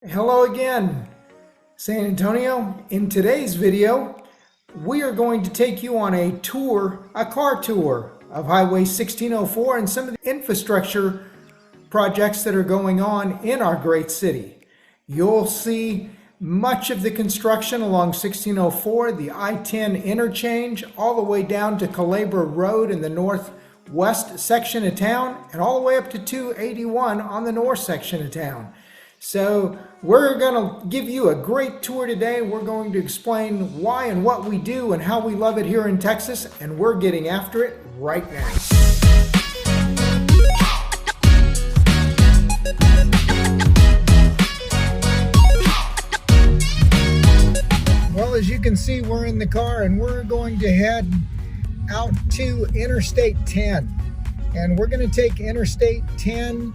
Hello again, San Antonio. In today's video, we are going to take you on a car tour of Highway 1604 and some of the infrastructure projects that are going on in our great city. You'll see much of the construction along 1604, the I-10 interchange, all the way down to Calabria Road in the northwest section of town, and all the way up to 281 on the north section of town. So we're going to give you a great tour today. We're going to explain why and what we do and how we love it here in Texas, and we're getting after it right now. Well, as you can see, we're in the car and we're going to head out to Interstate 10. And we're going to take Interstate 10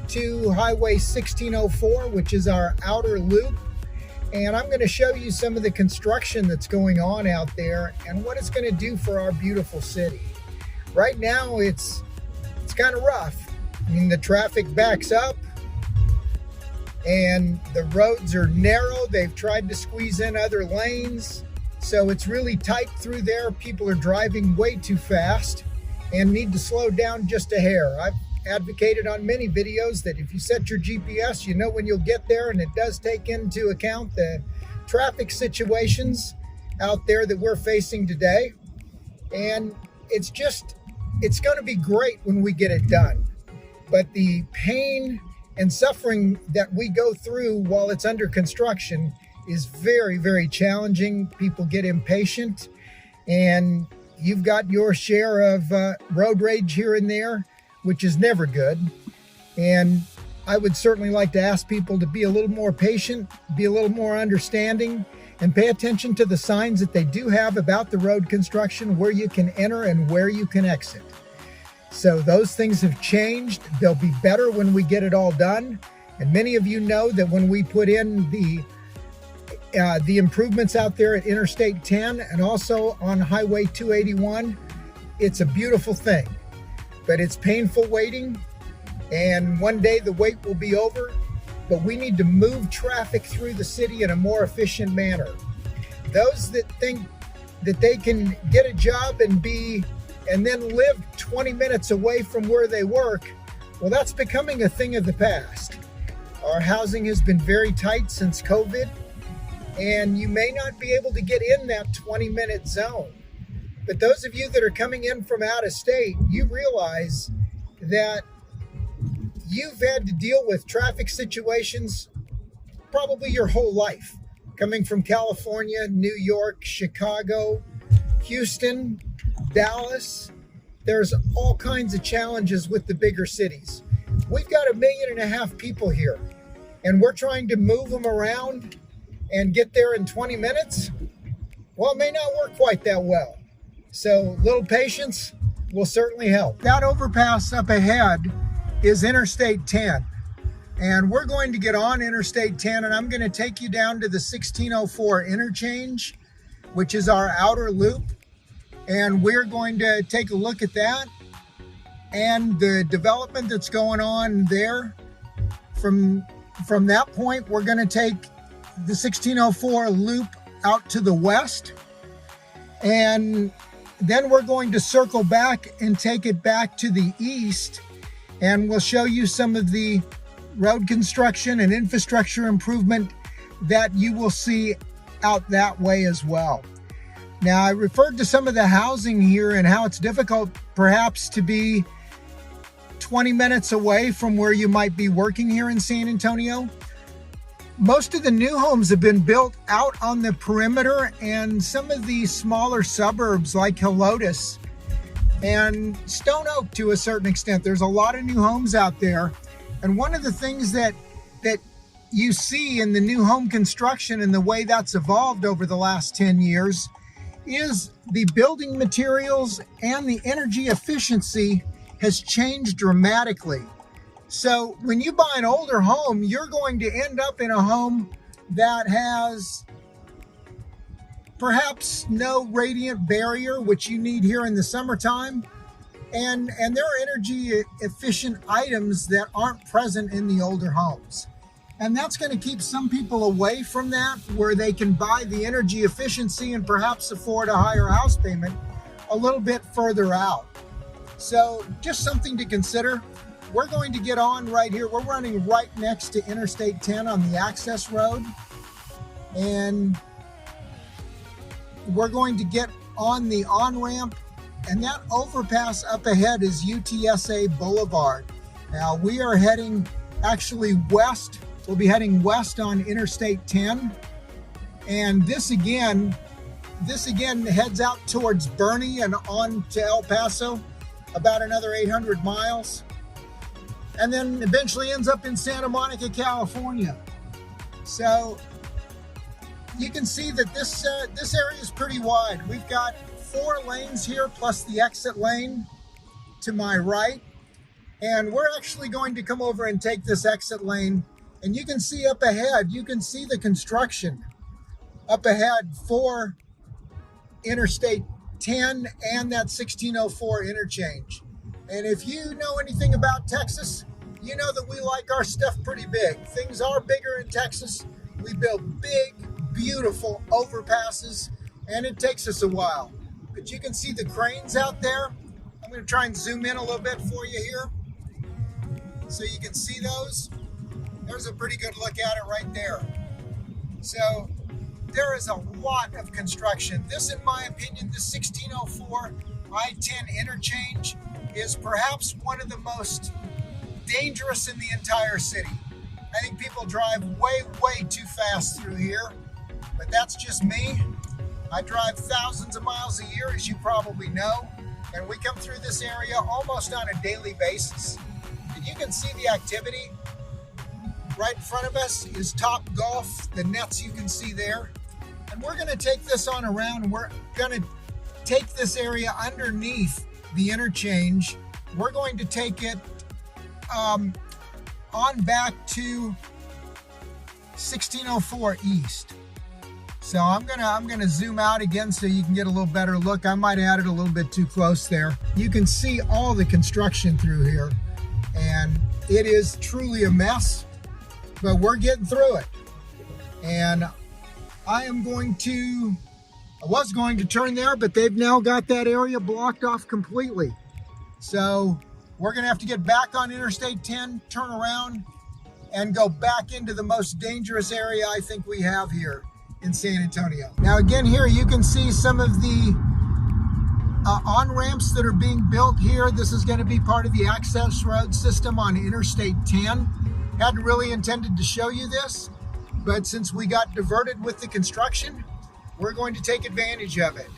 to Highway 1604, which is our outer loop. And I'm going to show you some of the construction that's going on out there and what it's going to do for our beautiful city. Right now, it's kind of rough. I mean, the traffic backs up and the roads are narrow. They've tried to squeeze in other lanes. So it's really tight through there. People are driving way too fast and need to slow down just a hair. I've advocated on many videos that if you set your GPS, you know when you'll get there, and it does take into account the traffic situations out there that we're facing today. And it's going to be great when we get it done. But the pain and suffering that we go through while it's under construction is very, very challenging. People get impatient, and you've got your share of road rage here and there, which is never good. And I would certainly like to ask people to be a little more patient, be a little more understanding, and pay attention to the signs that they do have about the road construction, where you can enter and where you can exit. So those things have changed. They'll be better when we get it all done. And many of you know that when we put in the improvements out there at Interstate 10 and also on Highway 281, it's a beautiful thing. But it's painful waiting, and one day the wait will be over. But we need to move traffic through the city in a more efficient manner. Those that think that they can get a job and then live 20 minutes away from where they work, well, that's becoming a thing of the past. Our housing has been very tight since COVID, and you may not be able to get in that 20-minute zone. But those of you that are coming in from out of state, you realize that you've had to deal with traffic situations probably your whole life. Coming from California, New York, Chicago, Houston, Dallas, there's all kinds of challenges with the bigger cities. We've got 1.5 million people here, and we're trying to move them around and get there in 20 minutes. Well, it may not work quite that well. So a little patience will certainly help. That overpass up ahead is Interstate 10. And we're going to get on Interstate 10, and I'm going to take you down to the 1604 interchange, which is our outer loop. And we're going to take a look at that and the development that's going on there. From that point, we're going to take the 1604 loop out to the west, and then we're going to circle back and take it back to the east, and we'll show you some of the road construction and infrastructure improvement that you will see out that way as well. Now, I referred to some of the housing here and how it's difficult perhaps to be 20 minutes away from where you might be working here in San Antonio. Most of the new homes have been built out on the perimeter, and some of the smaller suburbs like Helotes and Stone Oak to a certain extent. There's a lot of new homes out there. And one of the things that you see in the new home construction and the way that's evolved over the last 10 years is the building materials and the energy efficiency has changed dramatically. So when you buy an older home, you're going to end up in a home that has perhaps no radiant barrier, which you need here in the summertime. And there are energy efficient items that aren't present in the older homes. And that's going to keep some people away from that, where they can buy the energy efficiency and perhaps afford a higher house payment a little bit further out. So just something to consider. We're going to get on right here. We're running right next to Interstate 10 on the access road. And we're going to get on the on-ramp, and that overpass up ahead is UTSA Boulevard. Now we are heading actually west. We'll be heading west on Interstate 10. And this again heads out towards Bernie and on to El Paso, about another 800 miles. And then eventually ends up in Santa Monica, California. So you can see that this area is pretty wide. We've got 4 lanes here plus the exit lane to my right. And we're actually going to come over and take this exit lane. And you can see up ahead, you can see the construction up ahead for Interstate 10 and that 1604 interchange. And if you know anything about Texas, you know that we like our stuff pretty big. Things are bigger in Texas. We build big, beautiful overpasses, and it takes us a while. But you can see the cranes out there. I'm going to try and zoom in a little bit for you here so you can see those. There's a pretty good look at it right there. So there is a lot of construction. This, in my opinion, the 1604 I-10 interchange is perhaps one of the most dangerous in the entire city. I think people drive way, way too fast through here, but that's just me. I drive thousands of miles a year, as you probably know, and we come through this area almost on a daily basis. And you can see the activity. Right in front of us is Top Golf, the nets you can see there. And we're gonna take this on around, and we're gonna take this area underneath the interchange. We're going to take it on back to 1604 East. So I'm gonna zoom out again so you can get a little better look. I might have had it a little bit too close there. You can see all the construction through here, and it is truly a mess, but we're getting through it. And I was going to turn there, but they've now got that area blocked off completely. So we're gonna have to get back on Interstate 10, turn around, and go back into the most dangerous area I think we have here in San Antonio. Now again, here you can see some of the on-ramps that are being built here. This is gonna be part of the access road system on Interstate 10. Hadn't really intended to show you this, but since we got diverted with the construction, we're going to take advantage of it.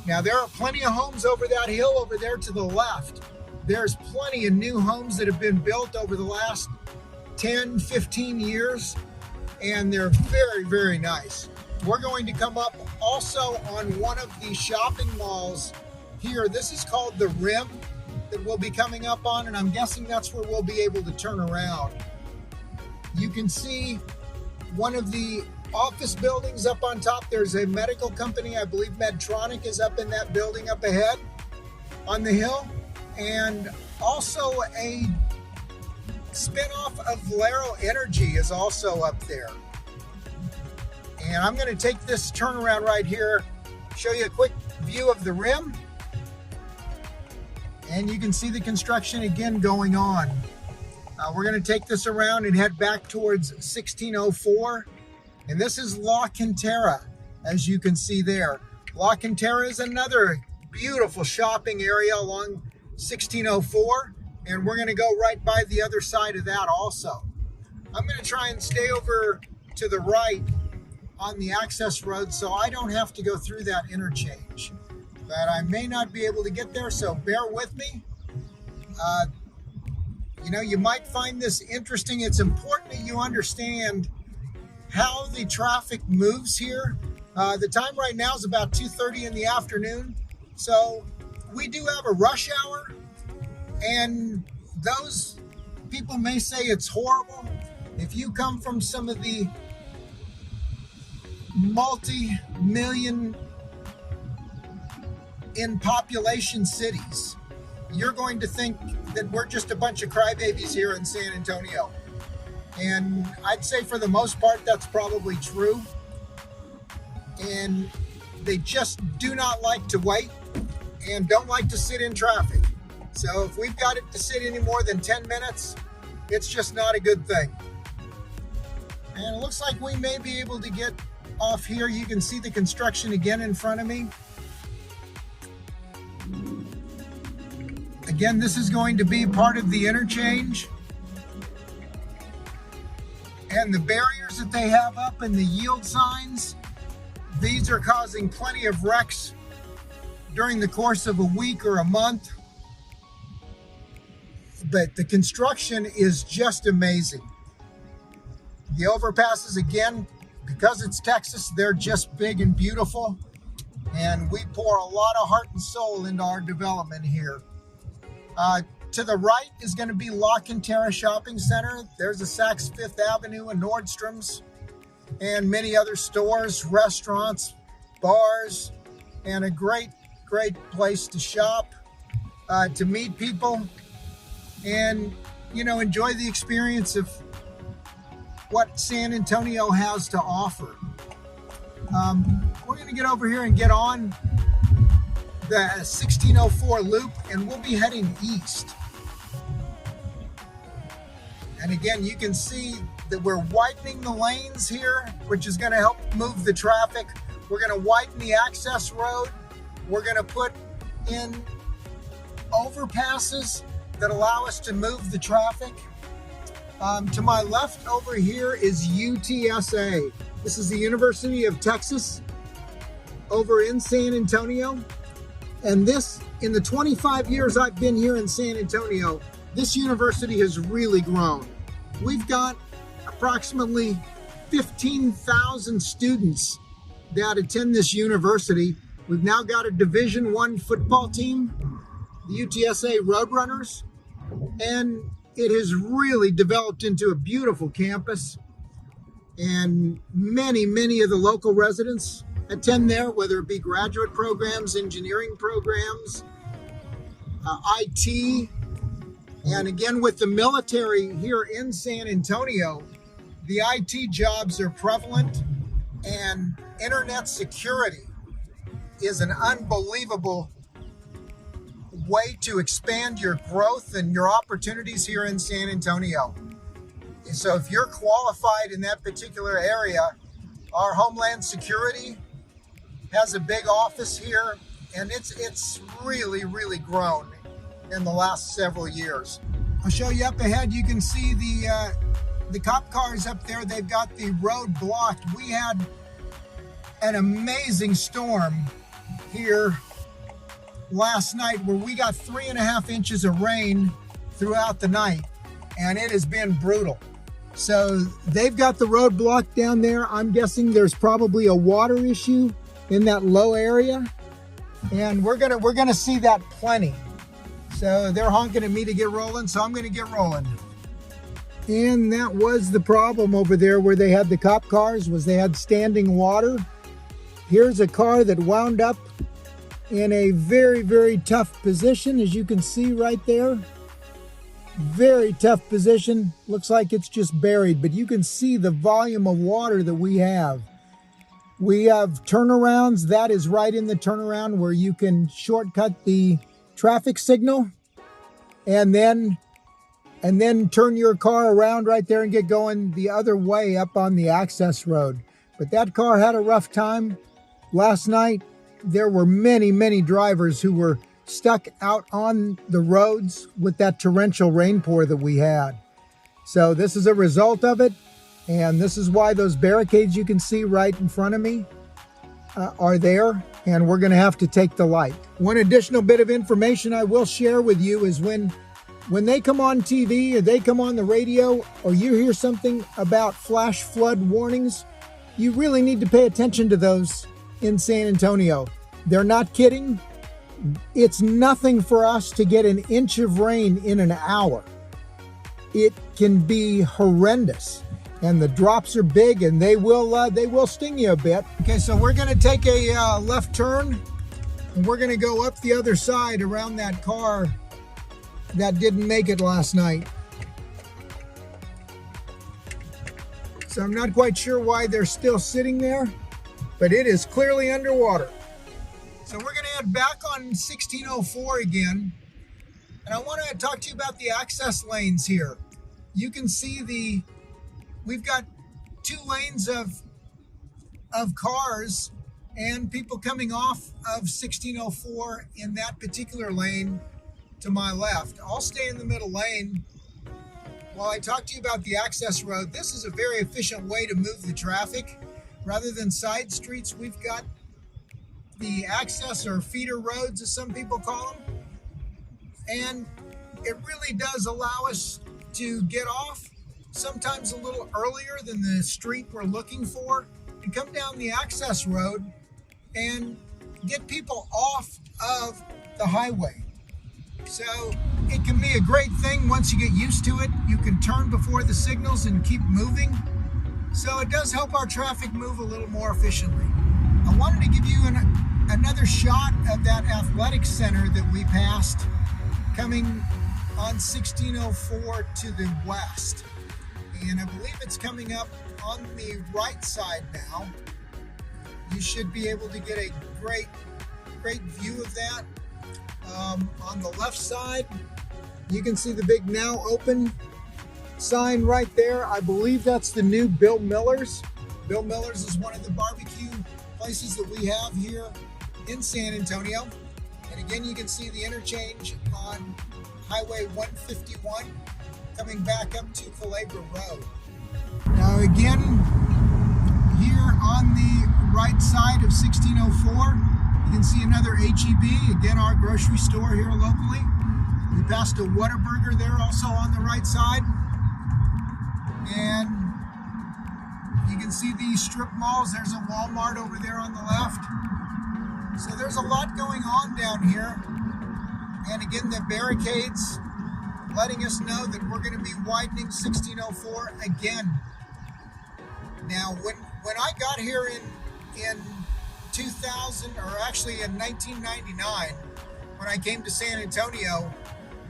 Now there are plenty of homes over that hill over there to the left. There's plenty of new homes that have been built over the last 10, 15 years, and they're very, very nice. We're going to come up also on one of the shopping malls here. This is called the Rim that we'll be coming up on, and I'm guessing that's where we'll be able to turn around. You can see one of the office buildings up on top. There's a medical company, I believe Medtronic is up in that building up ahead on the hill, and also a spinoff of Valero Energy is also up there. And I'm going to take this turnaround right here, show you a quick view of the Rim, and you can see the construction again going on. We're going to take this around and head back towards 1604. And this is La Cantera, as you can see there. La Cantera is another beautiful shopping area along 1604. And we're going to go right by the other side of that also. I'm going to try and stay over to the right on the access road so I don't have to go through that interchange. But I may not be able to get there, so bear with me. You know, you might find this interesting. It's important that you understand how the traffic moves here. The time right now is about 2:30 in the afternoon. So we do have a rush hour, and those people may say it's horrible. If you come from some of the multi-million in population cities, you're going to think that we're just a bunch of crybabies here in San Antonio. And I'd say for the most part, that's probably true. And they just do not like to wait and don't like to sit in traffic. So if we've got it to sit any more than 10 minutes, it's just not a good thing. And it looks like we may be able to get off here. You can see the construction again in front of me. Again, this is going to be part of the interchange. And the barriers that they have up and the yield signs, these are causing plenty of wrecks during the course of a week or a month. But the construction is just amazing. The overpasses, again, because it's Texas, they're just big and beautiful. And we pour a lot of heart and soul into our development here. To the right is going to be Lock and Terra Shopping Center. There's a Saks Fifth Avenue and Nordstrom's and many other stores, restaurants, bars, and a great place to shop, to meet people, and, you know, enjoy the experience of what San Antonio has to offer. We're going to get over here and get on the 1604 loop, and we'll be heading east. And again, you can see that we're widening the lanes here, which is going to help move the traffic. We're going to widen the access road. We're going to put in overpasses that allow us to move the traffic. To my left over here is UTSA. This is the University of Texas over in San Antonio. And this, in the 25 years I've been here in San Antonio, this university has really grown. We've got approximately 15,000 students that attend this university. We've now got a Division I football team, the UTSA Roadrunners, and it has really developed into a beautiful campus. And many of the local residents attend there, whether it be graduate programs, engineering programs, IT. And again, with the military here in San Antonio, the IT jobs are prevalent, and internet security is an unbelievable way to expand your growth and your opportunities here in San Antonio. So if you're qualified in that particular area, our Homeland Security has a big office here, and it's really grown in the last several years. I'll show you up ahead. You can see the cop cars up there. They've got the road blocked. We had an amazing storm here last night where we got 3.5 inches of rain throughout the night, and it has been brutal. So they've got the road blocked down there. I'm guessing there's probably a water issue in that low area, and we're gonna see that plenty. So they're honking at me to get rolling, so I'm gonna get rolling. And that was the problem over there where they had the cop cars, was they had standing water. Here's a car that wound up in a very tough position, as you can see right there. Very tough position. Looks like it's just buried, but you can see the volume of water that we have. We have turnarounds. That is right in the turnaround where you can shortcut the traffic signal and then turn your car around right there and get going the other way up on the access road. But that car had a rough time. Last night, there were many drivers who were stuck out on the roads with that torrential rainpour that we had. So this is a result of it, and this is why those barricades you can see right in front of me are there, and we're going to have to take the light. One additional bit of information I will share with you is when they come on TV or they come on the radio or you hear something about flash flood warnings, you really need to pay attention to those in San Antonio. They're not kidding. It's nothing for us to get an inch of rain in an hour. It can be horrendous, and the drops are big, and they will sting you a bit. Okay, so we're going to take a left turn, and we're going to go up the other side around that car that didn't make it last night. So I'm not quite sure why they're still sitting there, but it is clearly underwater. So we're going to head back on 1604 again, and I want to talk to you about the access lanes here. You can see we've got 2 lanes of cars and people coming off of 1604 in that particular lane to my left. I'll stay in the middle lane while I talk to you about the access road. This is a very efficient way to move the traffic. Rather than side streets, we've got the access or feeder roads, as some people call them. And it really does allow us to get off sometimes a little earlier than the street we're looking for and come down the access road and get people off of the highway. So it can be a great thing once you get used to it. You can turn before the signals and keep moving. So it does help our traffic move a little more efficiently. I wanted to give you another shot of that athletic center that we passed coming on 1604 to the west. And I believe it's coming up on the right side now. You should be able to get a great view of that. On the left side, you can see the big "Now Open" sign right there. I believe that's the new Bill Miller's. Bill Miller's is one of the barbecue places that we have here in San Antonio. And again, you can see the interchange on Highway 151 coming back up to Culebra Road. Now again, here on the right side of 1604, you can see another H-E-B, again our grocery store here locally. We passed a Whataburger there also on the right side. And you can see these strip malls. There's a Walmart over there on the left. So there's a lot going on down here. And again, the barricades letting us know that we're going to be widening 1604 again. Now, when I got here in 2000, or actually in 1999, when I came to San Antonio,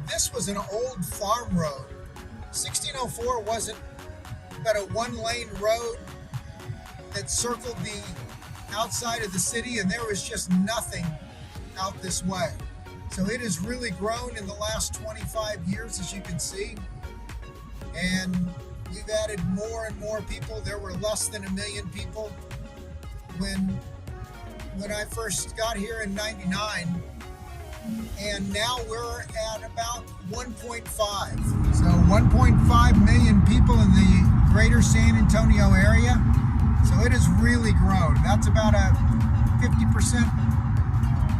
this was an old farm road. 1604 wasn't but a 1-lane road that circled the outside of the city, and there was just nothing out this way. So it has really grown in the last 25 years, as you can see. And we've added more and more people. There were less than 1 million people when I first got here in 99. And now we're at about 1.5. So 1.5 million people in the greater San Antonio area. So it has really grown. That's about a 50%.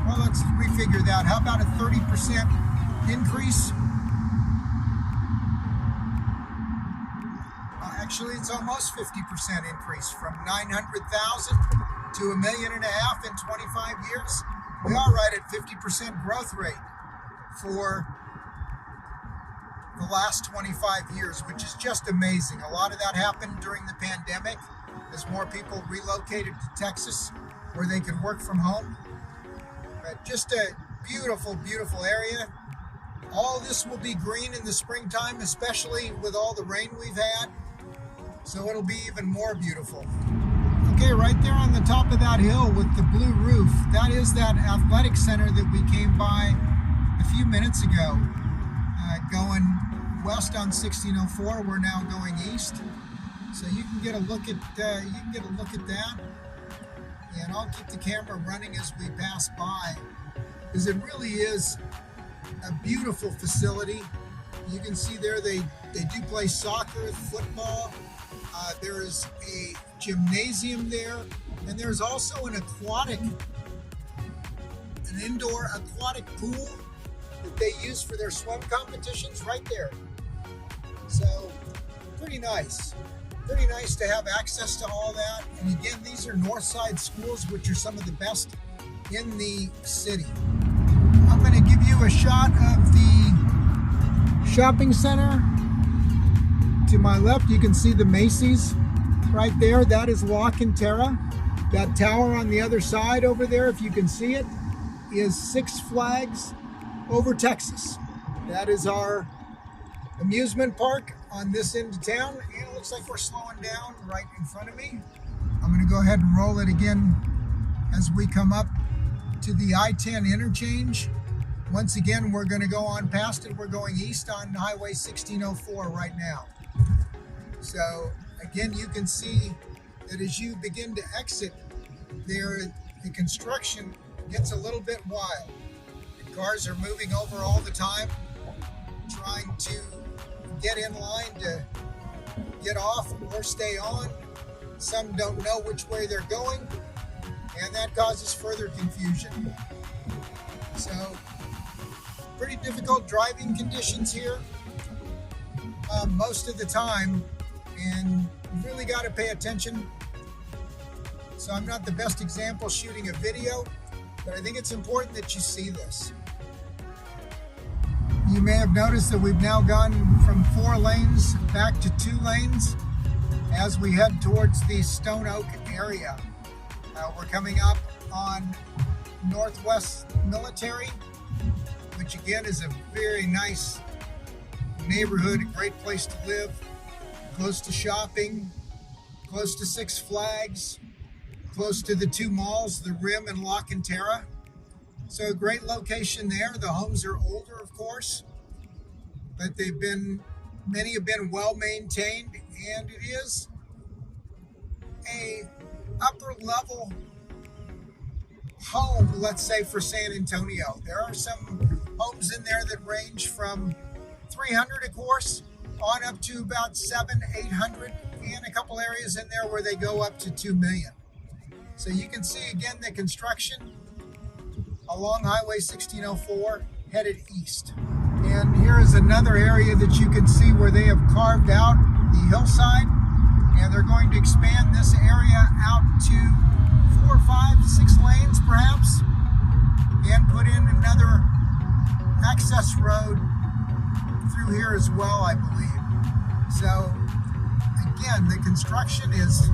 Well, let's refigure that. How about a 30% increase? Actually, it's almost 50% increase from 900,000 to 1.5 million in 25 years. We are right at 50% growth rate for the last 25 years, which is just amazing. A lot of that happened during the pandemic as more people relocated to Texas where they could work from home. But just a beautiful, beautiful area. All this will be green in the springtime, especially with all the rain we've had. So it'll be even more beautiful. Okay, right there on the top of that hill with the blue roof, that is that athletic center that we came by a few minutes ago. Going west on 1604, we're now going east. So you can get a look at that, and I'll keep the camera running as we pass by, because it really is a beautiful facility. You can see there they do play soccer, football. There is a gymnasium there, and there's also an indoor aquatic pool that they use for their swim competitions right there. So pretty nice to have access to all that. And again, these are north side schools, which are some of the best in the city. I'm going to give you a shot of the shopping center. To my left, you can see the Macy's right there. That is La Cantera. That tower on the other side over there, if you can see it, is Six Flags over Texas. That is our amusement park on this end of town, and it looks like we're slowing down right in front of me. I'm going to go ahead and roll it again as we come up to the I-10 interchange. Once again, we're going to go on past it. We're going east on Highway 1604 right now. So again, you can see that as you begin to exit there, the construction gets a little bit wild. The cars are moving over all the time, trying to get in line to get off or stay on. Some don't know which way they're going, and that causes further confusion. So, pretty difficult driving conditions here most of the time, and you really got to pay attention. So I'm not the best example shooting a video, but I think it's important that you see this. You may have noticed that we've now gone from 4 lanes back to 2 lanes as we head towards the Stone Oak area. We're coming up on Northwest Military, which again is a very nice neighborhood, a great place to live, close to shopping, close to Six Flags, close to the 2 malls, the Rim and La Cantera. So a great location there. The homes are older, of course, but many have been well maintained, and it is a upper level home, let's say, for San Antonio. There are some homes in there that range from 300, of course, on up to about 700-800, and a couple areas in there where they go up to 2 million. So you can see again the construction along Highway 1604 headed east. And here is another area that you can see where they have carved out the hillside, and they're going to expand this area out to 4, 5, 6 lanes perhaps, and put in another access road through here as well, I believe. So again, the construction is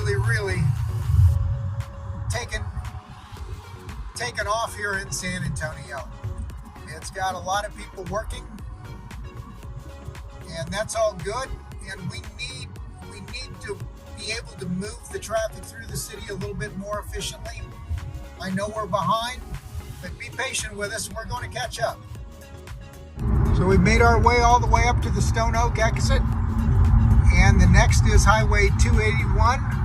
really taken off here in San Antonio. It's got a lot of people working, and that's all good. And we need to be able to move the traffic through the city a little bit more efficiently. I know we're behind, but be patient with us. We're going to catch up. So we've made our way all the way up to the Stone Oak exit, and the next is Highway 281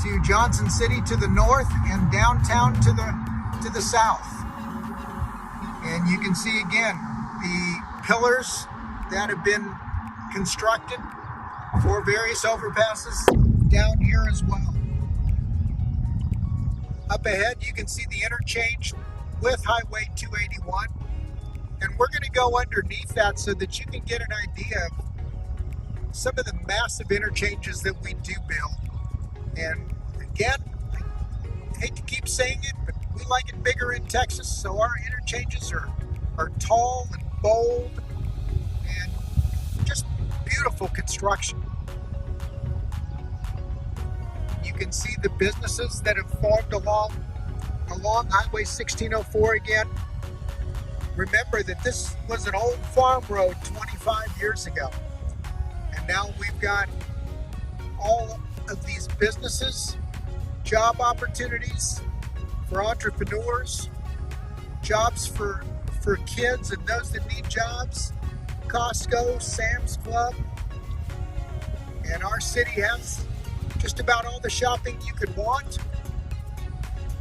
to Johnson City to the north and downtown to the south. And you can see again the pillars that have been constructed for various overpasses down here as well. Up ahead you can see the interchange with Highway 281, and we're going to go underneath that so that you can get an idea of some of the massive interchanges that we do build. And again, I hate to keep saying it, but we like it bigger in Texas, so our interchanges are tall and bold and just beautiful construction. You can see the businesses that have formed along Highway 1604 again. Remember that this was an old farm road 25 years ago. And now we've got all of these businesses, job opportunities for entrepreneurs, jobs for kids and those that need jobs, Costco, Sam's Club. And our city has just about all the shopping you could want.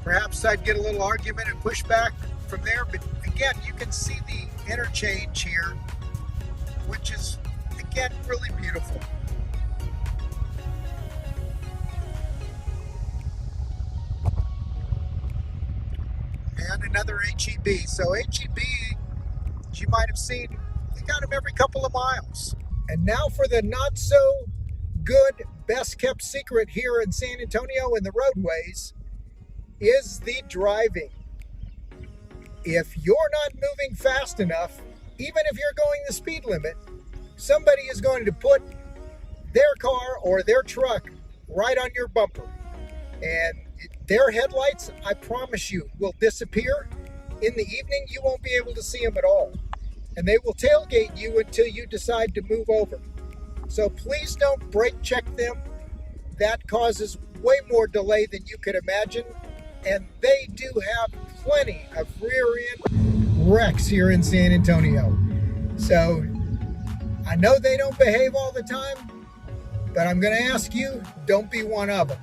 Perhaps I'd get a little argument and pushback from there, but again, you can see the interchange here, which is again really beautiful. And another HEB. So HEB, as you might have seen, they got them every couple of miles. And now for the not so good, best kept secret here in San Antonio in the roadways is the driving. If you're not moving fast enough, even if you're going the speed limit, somebody is going to put their car or their truck right on your bumper. And their headlights, I promise you, will disappear. In the evening, you won't be able to see them at all. and they will tailgate you until you decide to move over. So please don't brake check them. That causes way more delay than you could imagine. And they do have plenty of rear-end wrecks here in San Antonio. So I know they don't behave all the time, but I'm going to ask you, don't be one of them.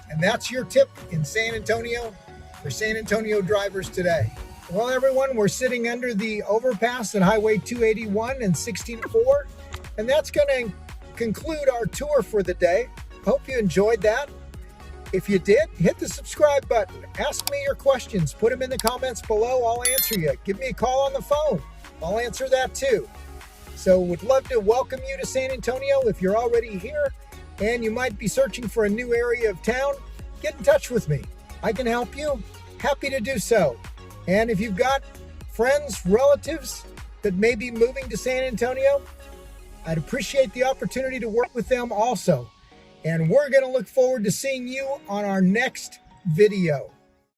And that's your tip in San Antonio for San Antonio drivers today. Well, everyone, we're sitting under the overpass at Highway 281 and 1604, and that's going to conclude our tour for the day. Hope you enjoyed that. If you did, hit the subscribe button. Ask me your questions. Put them in the comments below. I'll answer you. Give me a call on the phone. I'll answer that too. So would love to welcome you to San Antonio. If you're already here and you might be searching for a new area of town, get in touch with me. I can help you. Happy to do so. And if you've got friends, relatives that may be moving to San Antonio, I'd appreciate the opportunity to work with them also. And we're going to look forward to seeing you on our next video.